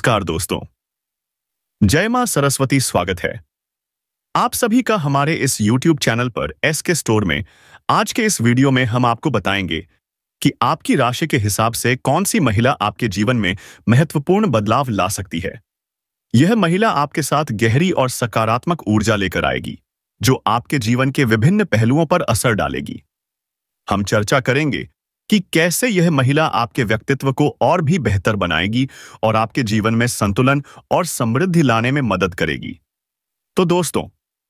नमस्कार दोस्तों। जय मां सरस्वती। स्वागत है आप सभी का हमारे इस YouTube चैनल पर SK स्टोर में। आज के इस वीडियो में हम आपको बताएंगे कि आपकी राशि के हिसाब से कौन सी महिला आपके जीवन में महत्वपूर्ण बदलाव ला सकती है। यह महिला आपके साथ गहरी और सकारात्मक ऊर्जा लेकर आएगी, जो आपके जीवन के विभिन्न पहलुओं पर असर डालेगी। हम चर्चा करेंगे कि कैसे यह महिला आपके व्यक्तित्व को और भी बेहतर बनाएगी और आपके जीवन में संतुलन और समृद्धि लाने में मदद करेगी। तो दोस्तों,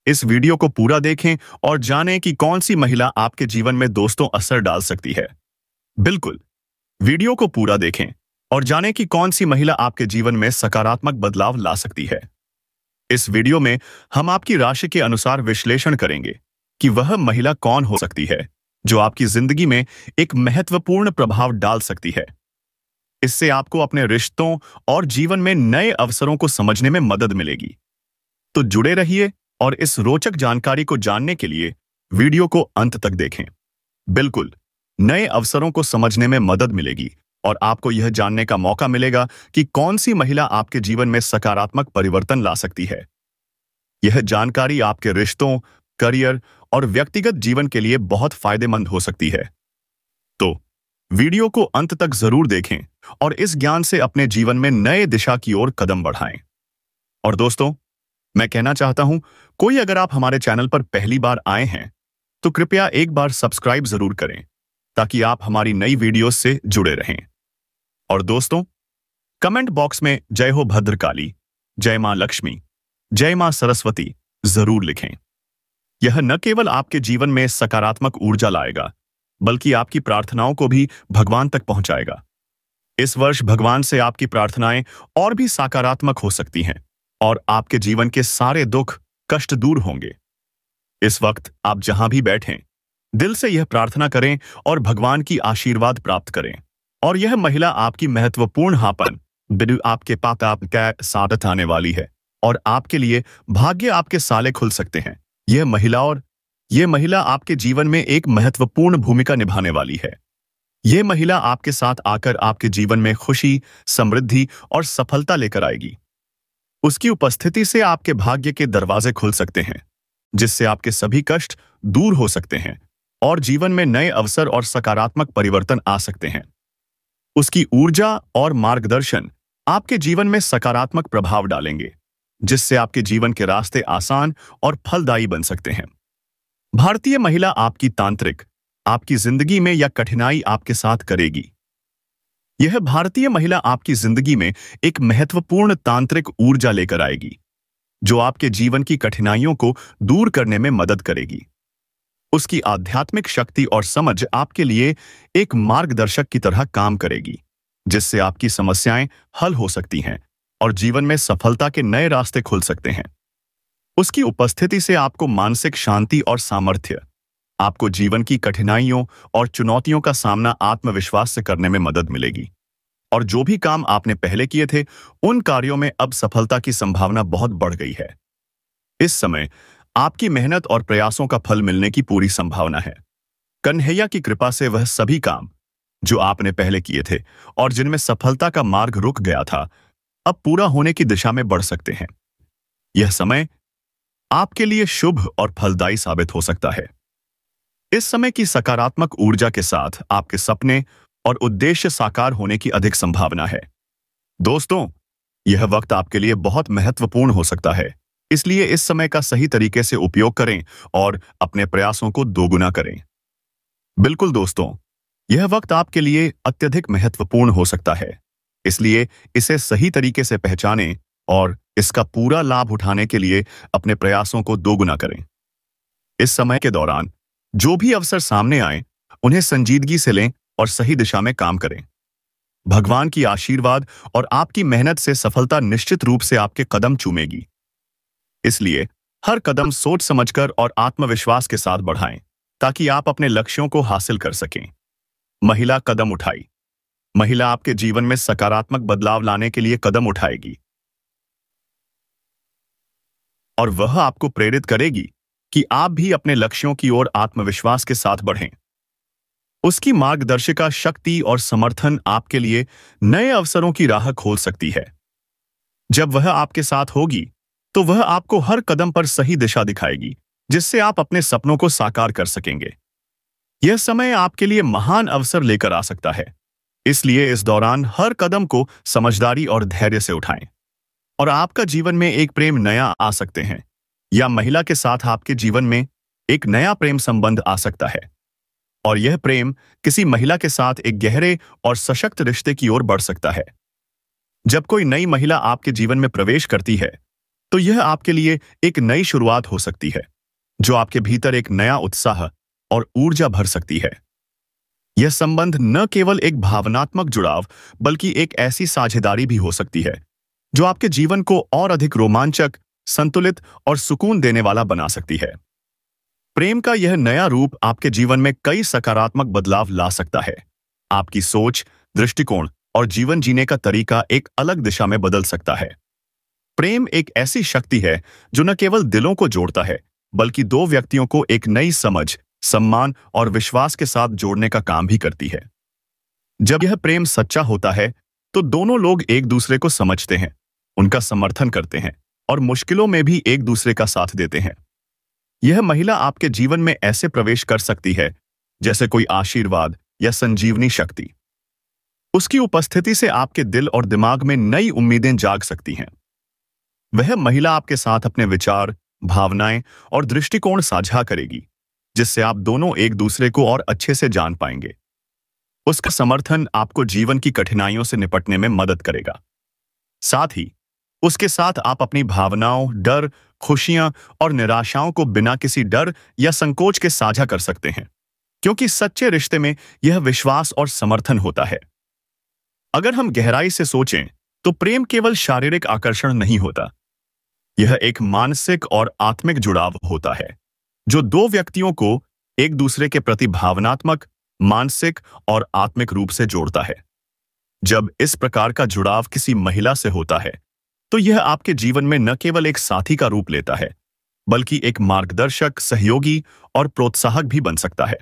इस वीडियो को पूरा देखें और जानें कि कौन सी महिला आपके जीवन में असर डाल सकती है। बिल्कुल, वीडियो को पूरा देखें और जानें कि कौन सी महिला आपके जीवन में सकारात्मक बदलाव ला सकती है। इस वीडियो में हम आपकी राशि के अनुसार विश्लेषण करेंगे कि वह महिला कौन हो सकती है जो आपकी जिंदगी में एक महत्वपूर्ण प्रभाव डाल सकती है। इससे आपको अपने रिश्तों और जीवन में नए अवसरों को समझने में मदद मिलेगी। तो जुड़े रहिए और इस रोचक जानकारी को जानने के लिए वीडियो को अंत तक देखें। बिल्कुल, नए अवसरों को समझने में मदद मिलेगी और आपको यह जानने का मौका मिलेगा कि कौन सी महिला आपके जीवन में सकारात्मक परिवर्तन ला सकती है। यह जानकारी आपके रिश्तों, करियर और व्यक्तिगत जीवन के लिए बहुत फायदेमंद हो सकती है। तो वीडियो को अंत तक जरूर देखें और इस ज्ञान से अपने जीवन में नए दिशा की ओर कदम बढ़ाएं। और दोस्तों, मैं कहना चाहता हूं, कोई अगर आप हमारे चैनल पर पहली बार आए हैं तो कृपया एक बार सब्सक्राइब जरूर करें ताकि आप हमारी नई वीडियोस से जुड़े रहें। और दोस्तों, कमेंट बॉक्स में जय हो भद्रकाली, जय मां लक्ष्मी, जय मां सरस्वती जरूर लिखें। यह न केवल आपके जीवन में सकारात्मक ऊर्जा लाएगा, बल्कि आपकी प्रार्थनाओं को भी भगवान तक पहुंचाएगा। इस वर्ष भगवान से आपकी प्रार्थनाएं और भी सकारात्मक हो सकती हैं और आपके जीवन के सारे दुख, कष्ट दूर होंगे। इस वक्त आप जहां भी बैठें, दिल से यह प्रार्थना करें और भगवान की आशीर्वाद प्राप्त करें। और यह महिला आपकी महत्वपूर्ण हापन बिरु आपके पाता का साथ आने वाली है और आपके लिए भाग्य आपके साले खुल सकते हैं। यह महिला आपके जीवन में एक महत्वपूर्ण भूमिका निभाने वाली है। यह महिला आपके साथ आकर आपके जीवन में खुशी, समृद्धि और सफलता लेकर आएगी। उसकी उपस्थिति से आपके भाग्य के दरवाजे खुल सकते हैं, जिससे आपके सभी कष्ट दूर हो सकते हैं और जीवन में नए अवसर और सकारात्मक परिवर्तन आ सकते हैं। उसकी ऊर्जा और मार्गदर्शन आपके जीवन में सकारात्मक प्रभाव डालेंगे, जिससे आपके जीवन के रास्ते आसान और फलदायी बन सकते हैं। भारतीय महिला आपकी तांत्रिक आपकी जिंदगी में या कठिनाई आपके साथ करेगी। यह भारतीय महिला आपकी जिंदगी में एक महत्वपूर्ण तांत्रिक ऊर्जा लेकर आएगी, जो आपके जीवन की कठिनाइयों को दूर करने में मदद करेगी। उसकी आध्यात्मिक शक्ति और समझ आपके लिए एक मार्गदर्शक की तरह काम करेगी, जिससे आपकी समस्याएं हल हो सकती हैं और जीवन में सफलता के नए रास्ते खुल सकते हैं। उसकी उपस्थिति से आपको मानसिक शांति और सामर्थ्य, आपको जीवन की कठिनाइयों और चुनौतियों का सामना आत्मविश्वास से करने में मदद मिलेगी। और जो भी काम आपने पहले किए थे, उन कार्यों में अब सफलता की संभावना बहुत बढ़ गई है। इस समय आपकी मेहनत और प्रयासों का फल मिलने की पूरी संभावना है। कन्हैया की कृपा से वह सभी काम जो आपने पहले किए थे और जिनमें सफलता का मार्ग रुक गया था, अब पूरा होने की दिशा में बढ़ सकते हैं। यह समय आपके लिए शुभ और फलदायी साबित हो सकता है। इस समय की सकारात्मक ऊर्जा के साथ आपके सपने और उद्देश्य साकार होने की अधिक संभावना है। दोस्तों, यह वक्त आपके लिए बहुत महत्वपूर्ण हो सकता है, इसलिए इस समय का सही तरीके से उपयोग करें और अपने प्रयासों को दोगुना करें। बिल्कुल दोस्तों, यह वक्त आपके लिए अत्यधिक महत्वपूर्ण हो सकता है, इसलिए इसे सही तरीके से पहचानें और इसका पूरा लाभ उठाने के लिए अपने प्रयासों को दोगुना करें। इस समय के दौरान जो भी अवसर सामने आए, उन्हें संजीदगी से लें और सही दिशा में काम करें। भगवान की आशीर्वाद और आपकी मेहनत से सफलता निश्चित रूप से आपके कदम चूमेगी। इसलिए हर कदम सोच समझकर और आत्मविश्वास के साथ बढ़ाएं, ताकि आप अपने लक्ष्यों को हासिल कर सकें। महिला कदम उठाई। महिला आपके जीवन में सकारात्मक बदलाव लाने के लिए कदम उठाएगी और वह आपको प्रेरित करेगी कि आप भी अपने लक्ष्यों की ओर आत्मविश्वास के साथ बढ़ें। उसकी मार्गदर्शिका शक्ति और समर्थन आपके लिए नए अवसरों की राह खोल सकती है। जब वह आपके साथ होगी तो वह आपको हर कदम पर सही दिशा दिखाएगी, जिससे आप अपने सपनों को साकार कर सकेंगे। यह समय आपके लिए महान अवसर लेकर आ सकता है, इसलिए इस दौरान हर कदम को समझदारी और धैर्य से उठाएं। और आपका जीवन में एक प्रेम नया आ सकते हैं, या महिला के साथ आपके जीवन में एक नया प्रेम संबंध आ सकता है। और यह प्रेम किसी महिला के साथ एक गहरे और सशक्त रिश्ते की ओर बढ़ सकता है। जब कोई नई महिला आपके जीवन में प्रवेश करती है, तो यह आपके लिए एक नई शुरुआत हो सकती है, जो आपके भीतर एक नया उत्साह और ऊर्जा भर सकती है। यह संबंध न केवल एक भावनात्मक जुड़ाव, बल्कि एक ऐसी साझेदारी भी हो सकती है जो आपके जीवन को और अधिक रोमांचक, संतुलित और सुकून देने वाला बना सकती है। प्रेम का यह नया रूप आपके जीवन में कई सकारात्मक बदलाव ला सकता है। आपकी सोच, दृष्टिकोण और जीवन जीने का तरीका एक अलग दिशा में बदल सकता है। प्रेम एक ऐसी शक्ति है जो न केवल दिलों को जोड़ता है, बल्कि दो व्यक्तियों को एक नई समझ, सम्मान और विश्वास के साथ जोड़ने का काम भी करती है। जब यह प्रेम सच्चा होता है, तो दोनों लोग एक दूसरे को समझते हैं, उनका समर्थन करते हैं और मुश्किलों में भी एक दूसरे का साथ देते हैं। यह महिला आपके जीवन में ऐसे प्रवेश कर सकती है जैसे कोई आशीर्वाद या संजीवनी शक्ति। उसकी उपस्थिति से आपके दिल और दिमाग में नई उम्मीदें जाग सकती हैं। वह महिला आपके साथ अपने विचार, भावनाएं और दृष्टिकोण साझा करेगी, जिससे आप दोनों एक दूसरे को और अच्छे से जान पाएंगे। उसका समर्थन आपको जीवन की कठिनाइयों से निपटने में मदद करेगा। साथ ही उसके साथ आप अपनी भावनाओं, डर, खुशियां और निराशाओं को बिना किसी डर या संकोच के साझा कर सकते हैं, क्योंकि सच्चे रिश्ते में यह विश्वास और समर्थन होता है। अगर हम गहराई से सोचें, तो प्रेम केवल शारीरिक आकर्षण नहीं होता। यह एक मानसिक और आत्मिक जुड़ाव होता है, जो दो व्यक्तियों को एक दूसरे के प्रति भावनात्मक, मानसिक और आत्मिक रूप से जोड़ता है। जब इस प्रकार का जुड़ाव किसी महिला से होता है, तो यह आपके जीवन में न केवल एक साथी का रूप लेता है, बल्कि एक मार्गदर्शक, सहयोगी और प्रोत्साहक भी बन सकता है।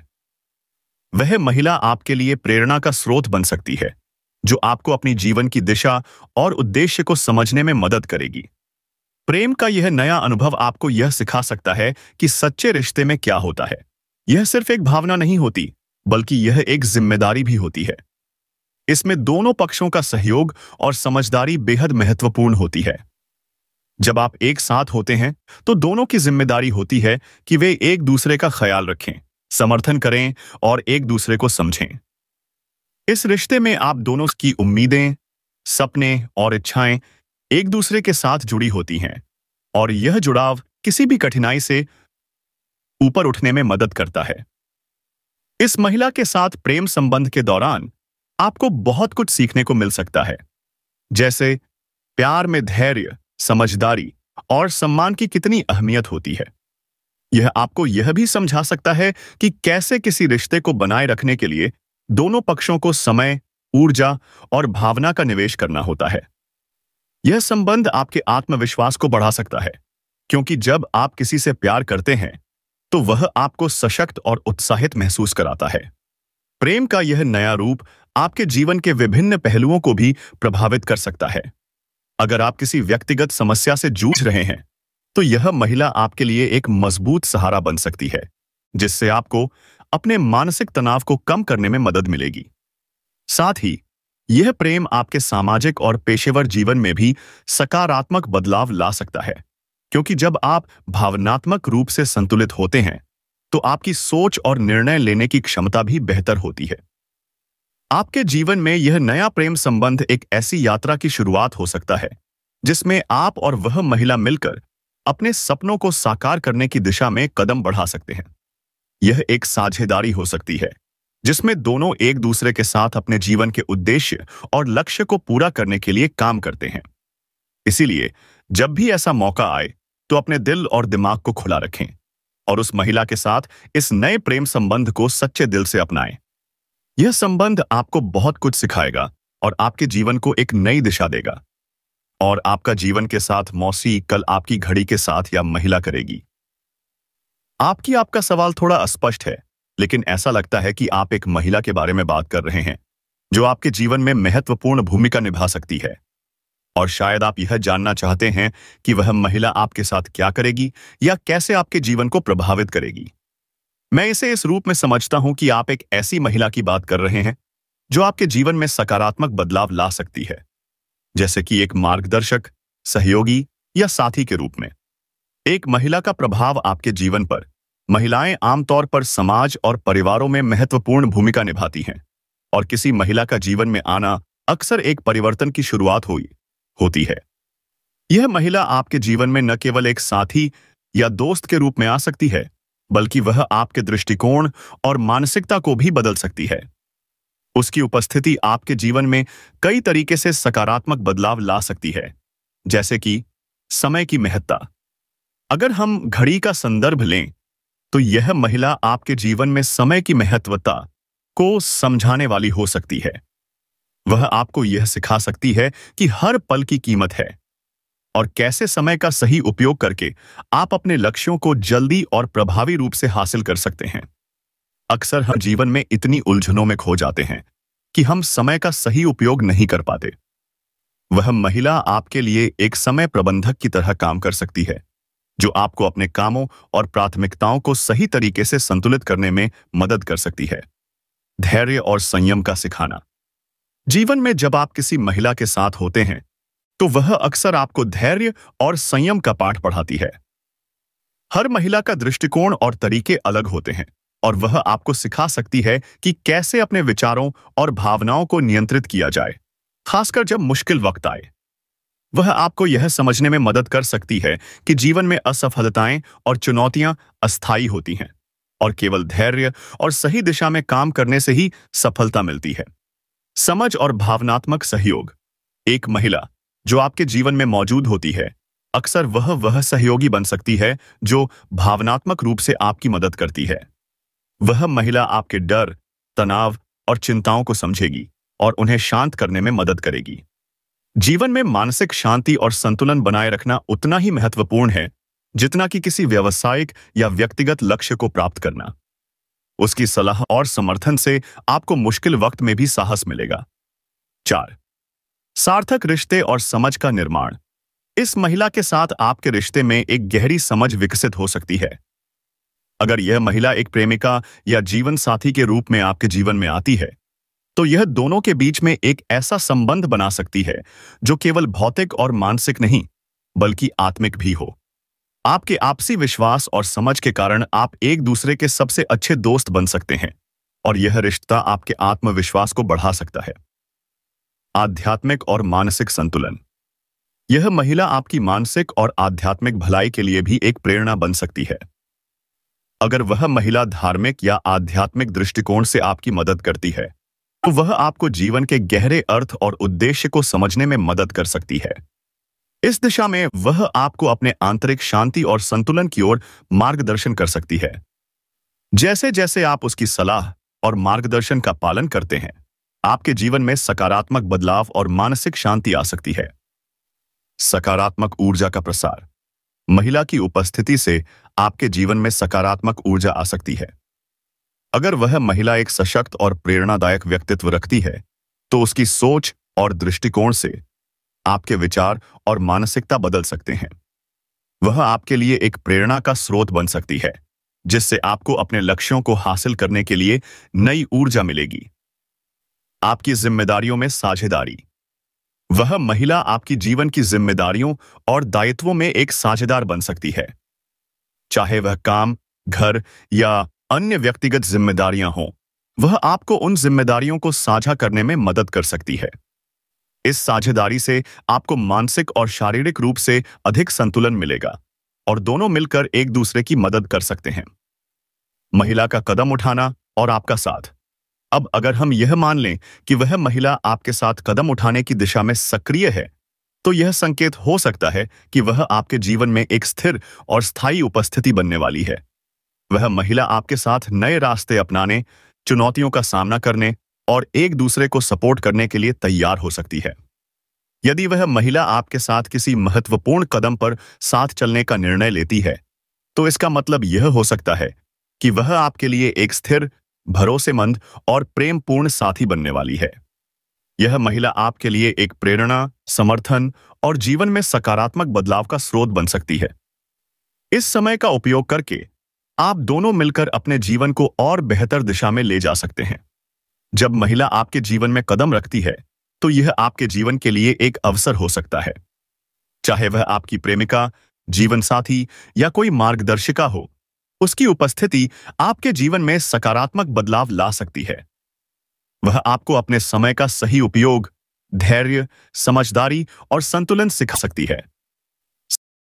वह महिला आपके लिए प्रेरणा का स्रोत बन सकती है, जो आपको अपनी जीवन की दिशा और उद्देश्य को समझने में मदद करेगी। प्रेम का यह नया अनुभव आपको यह सिखा सकता है कि सच्चे रिश्ते में क्या होता है। यह सिर्फ एक भावना नहीं होती, बल्कि यह एक जिम्मेदारी भी होती है। इसमें दोनों पक्षों का सहयोग और समझदारी बेहद महत्वपूर्ण होती है। जब आप एक साथ होते हैं, तो दोनों की जिम्मेदारी होती है कि वे एक दूसरे का ख्याल रखें, समर्थन करें और एक दूसरे को समझें। इस रिश्ते में आप दोनों की उम्मीदें, सपने और इच्छाएं एक दूसरे के साथ जुड़ी होती हैं, और यह जुड़ाव किसी भी कठिनाई से ऊपर उठने में मदद करता है। इस महिला के साथ प्रेम संबंध के दौरान आपको बहुत कुछ सीखने को मिल सकता है, जैसे प्यार में धैर्य, समझदारी और सम्मान की कितनी अहमियत होती है। यह आपको यह भी समझा सकता है कि कैसे किसी रिश्ते को बनाए रखने के लिए दोनों पक्षों को समय, ऊर्जा और भावना का निवेश करना होता है। यह संबंध आपके आत्मविश्वास को बढ़ा सकता है, क्योंकि जब आप किसी से प्यार करते हैं, तो वह आपको सशक्त और उत्साहित महसूस कराता है। प्रेम का यह नया रूप आपके जीवन के विभिन्न पहलुओं को भी प्रभावित कर सकता है। अगर आप किसी व्यक्तिगत समस्या से जूझ रहे हैं, तो यह महिला आपके लिए एक मजबूत सहारा बन सकती है, जिससे आपको अपने मानसिक तनाव को कम करने में मदद मिलेगी। साथ ही यह प्रेम आपके सामाजिक और पेशेवर जीवन में भी सकारात्मक बदलाव ला सकता है, क्योंकि जब आप भावनात्मक रूप से संतुलित होते हैं, तो आपकी सोच और निर्णय लेने की क्षमता भी बेहतर होती है। आपके जीवन में यह नया प्रेम संबंध एक ऐसी यात्रा की शुरुआत हो सकता है, जिसमें आप और वह महिला मिलकर अपने सपनों को साकार करने की दिशा में कदम बढ़ा सकते हैं। यह एक साझेदारी हो सकती है, जिसमें दोनों एक दूसरे के साथ अपने जीवन के उद्देश्य और लक्ष्य को पूरा करने के लिए काम करते हैं। इसीलिए जब भी ऐसा मौका आए, तो अपने दिल और दिमाग को खुला रखें और उस महिला के साथ इस नए प्रेम संबंध को सच्चे दिल से अपनाएं। यह संबंध आपको बहुत कुछ सिखाएगा और आपके जीवन को एक नई दिशा देगा। और आपका जीवन के साथ मौसी कल आपकी घड़ी के साथ या महिला करेगी। आपका सवाल थोड़ा अस्पष्ट है, लेकिन ऐसा लगता है कि आप एक महिला के बारे में बात कर रहे हैं, जो आपके जीवन में महत्वपूर्ण भूमिका निभा सकती है। और शायद आप यह जानना चाहते हैं कि वह महिला आपके साथ क्या करेगी या कैसे आपके जीवन को प्रभावित करेगी। मैं इसे इस रूप में समझता हूं कि आप एक ऐसी महिला की बात कर रहे हैं जो आपके जीवन में सकारात्मक बदलाव ला सकती है, जैसे कि एक मार्गदर्शक, सहयोगी या साथी के रूप में। एक महिला का प्रभाव आपके जीवन पर। महिलाएं आमतौर पर समाज और परिवारों में महत्वपूर्ण भूमिका निभाती हैं, और किसी महिला का जीवन में आना अक्सर एक परिवर्तन की शुरुआत होती है। यह महिला आपके जीवन में न केवल एक साथी या दोस्त के रूप में आ सकती है, बल्कि वह आपके दृष्टिकोण और मानसिकता को भी बदल सकती है। उसकी उपस्थिति आपके जीवन में कई तरीके से सकारात्मक बदलाव ला सकती है, जैसे कि समय की महत्ता। अगर हम घड़ी का संदर्भ लें, तो यह महिला आपके जीवन में समय की महत्वता को समझाने वाली हो सकती है। वह आपको यह सिखा सकती है कि हर पल की कीमत है और कैसे समय का सही उपयोग करके आप अपने लक्ष्यों को जल्दी और प्रभावी रूप से हासिल कर सकते हैं। अक्सर हम जीवन में इतनी उलझनों में खो जाते हैं कि हम समय का सही उपयोग नहीं कर पाते। वह महिला आपके लिए एक समय प्रबंधक की तरह काम कर सकती है, जो आपको अपने कामों और प्राथमिकताओं को सही तरीके से संतुलित करने में मदद कर सकती है। धैर्य और संयम का सिखाना। जीवन में जब आप किसी महिला के साथ होते हैं, तो वह अक्सर आपको धैर्य और संयम का पाठ पढ़ाती है। हर महिला का दृष्टिकोण और तरीके अलग होते हैं, और वह आपको सिखा सकती है कि कैसे अपने विचारों और भावनाओं को नियंत्रित किया जाए, खासकर जब मुश्किल वक्त आए। वह आपको यह समझने में मदद कर सकती है कि जीवन में असफलताएं और चुनौतियां अस्थायी होती हैं, और केवल धैर्य और सही दिशा में काम करने से ही सफलता मिलती है। समझ और भावनात्मक सहयोग। एक महिला जो आपके जीवन में मौजूद होती है, अक्सर वह सहयोगी बन सकती है जो भावनात्मक रूप से आपकी मदद करती है। वह महिला आपके डर, तनाव और चिंताओं को समझेगी और उन्हें शांत करने में मदद करेगी। जीवन में मानसिक शांति और संतुलन बनाए रखना उतना ही महत्वपूर्ण है जितना कि किसी व्यावसायिक या व्यक्तिगत लक्ष्य को प्राप्त करना। उसकी सलाह और समर्थन से आपको मुश्किल वक्त में भी साहस मिलेगा। 4. सार्थक रिश्ते और समझ का निर्माण। इस महिला के साथ आपके रिश्ते में एक गहरी समझ विकसित हो सकती है। अगर यह महिला एक प्रेमिका या जीवन साथी के रूप में आपके जीवन में आती है, तो यह दोनों के बीच में एक ऐसा संबंध बना सकती है जो केवल भौतिक और मानसिक नहीं, बल्कि आत्मिक भी हो। आपके आपसी विश्वास और समझ के कारण आप एक दूसरे के सबसे अच्छे दोस्त बन सकते हैं, और यह रिश्ता आपके आत्मविश्वास को बढ़ा सकता है। आध्यात्मिक और मानसिक संतुलन। यह महिला आपकी मानसिक और आध्यात्मिक भलाई के लिए भी एक प्रेरणा बन सकती है। अगर वह महिला धार्मिक या आध्यात्मिक दृष्टिकोण से आपकी मदद करती है, तो वह आपको जीवन के गहरे अर्थ और उद्देश्य को समझने में मदद कर सकती है। इस दिशा में वह आपको अपने आंतरिक शांति और संतुलन की ओर मार्गदर्शन कर सकती है। जैसे जैसे आप उसकी सलाह और मार्गदर्शन का पालन करते हैं, आपके जीवन में सकारात्मक बदलाव और मानसिक शांति आ सकती है। सकारात्मक ऊर्जा का प्रसार। महिला की उपस्थिति से आपके जीवन में सकारात्मक ऊर्जा आ सकती है। अगर वह महिला एक सशक्त और प्रेरणादायक व्यक्तित्व रखती है, तो उसकी सोच और दृष्टिकोण से आपके विचार और मानसिकता बदल सकते हैं। वह आपके लिए एक प्रेरणा का स्रोत बन सकती है, जिससे आपको अपने लक्ष्यों को हासिल करने के लिए नई ऊर्जा मिलेगी। आपकी जिम्मेदारियों में साझेदारी। वह महिला आपकी जीवन की जिम्मेदारियों और दायित्वों में एक साझेदार बन सकती है, चाहे वह काम, घर या अन्य व्यक्तिगत जिम्मेदारियां हों। वह आपको उन जिम्मेदारियों को साझा करने में मदद कर सकती है। इस साझेदारी से आपको मानसिक और शारीरिक रूप से अधिक संतुलन मिलेगा, और दोनों मिलकर एक दूसरे की मदद कर सकते हैं। महिला का कदम उठाना और आपका साथ। अब अगर हम यह मान लें कि वह महिला आपके साथ कदम उठाने की दिशा में सक्रिय है, तो यह संकेत हो सकता है कि वह आपके जीवन में एक स्थिर और स्थायी उपस्थिति बनने वाली है। वह महिला आपके साथ नए रास्ते अपनाने, चुनौतियों का सामना करने और एक दूसरे को सपोर्ट करने के लिए तैयार हो सकती है। यदि वह महिला आपके साथ किसी महत्वपूर्ण कदम पर साथ चलने का निर्णय लेती है, तो इसका मतलब यह हो सकता है कि वह आपके लिए एक स्थिर, भरोसेमंद और प्रेमपूर्ण साथी बनने वाली है। यह महिला आपके लिए एक प्रेरणा, समर्थन और जीवन में सकारात्मक बदलाव का स्रोत बन सकती है। इस समय का उपयोग करके आप दोनों मिलकर अपने जीवन को और बेहतर दिशा में ले जा सकते हैं। जब महिला आपके जीवन में कदम रखती है, तो यह आपके जीवन के लिए एक अवसर हो सकता है। चाहे वह आपकी प्रेमिका, जीवन साथी या कोई मार्गदर्शिका हो, उसकी उपस्थिति आपके जीवन में सकारात्मक बदलाव ला सकती है। वह आपको अपने समय का सही उपयोग, धैर्य, समझदारी और संतुलन सिखा सकती है।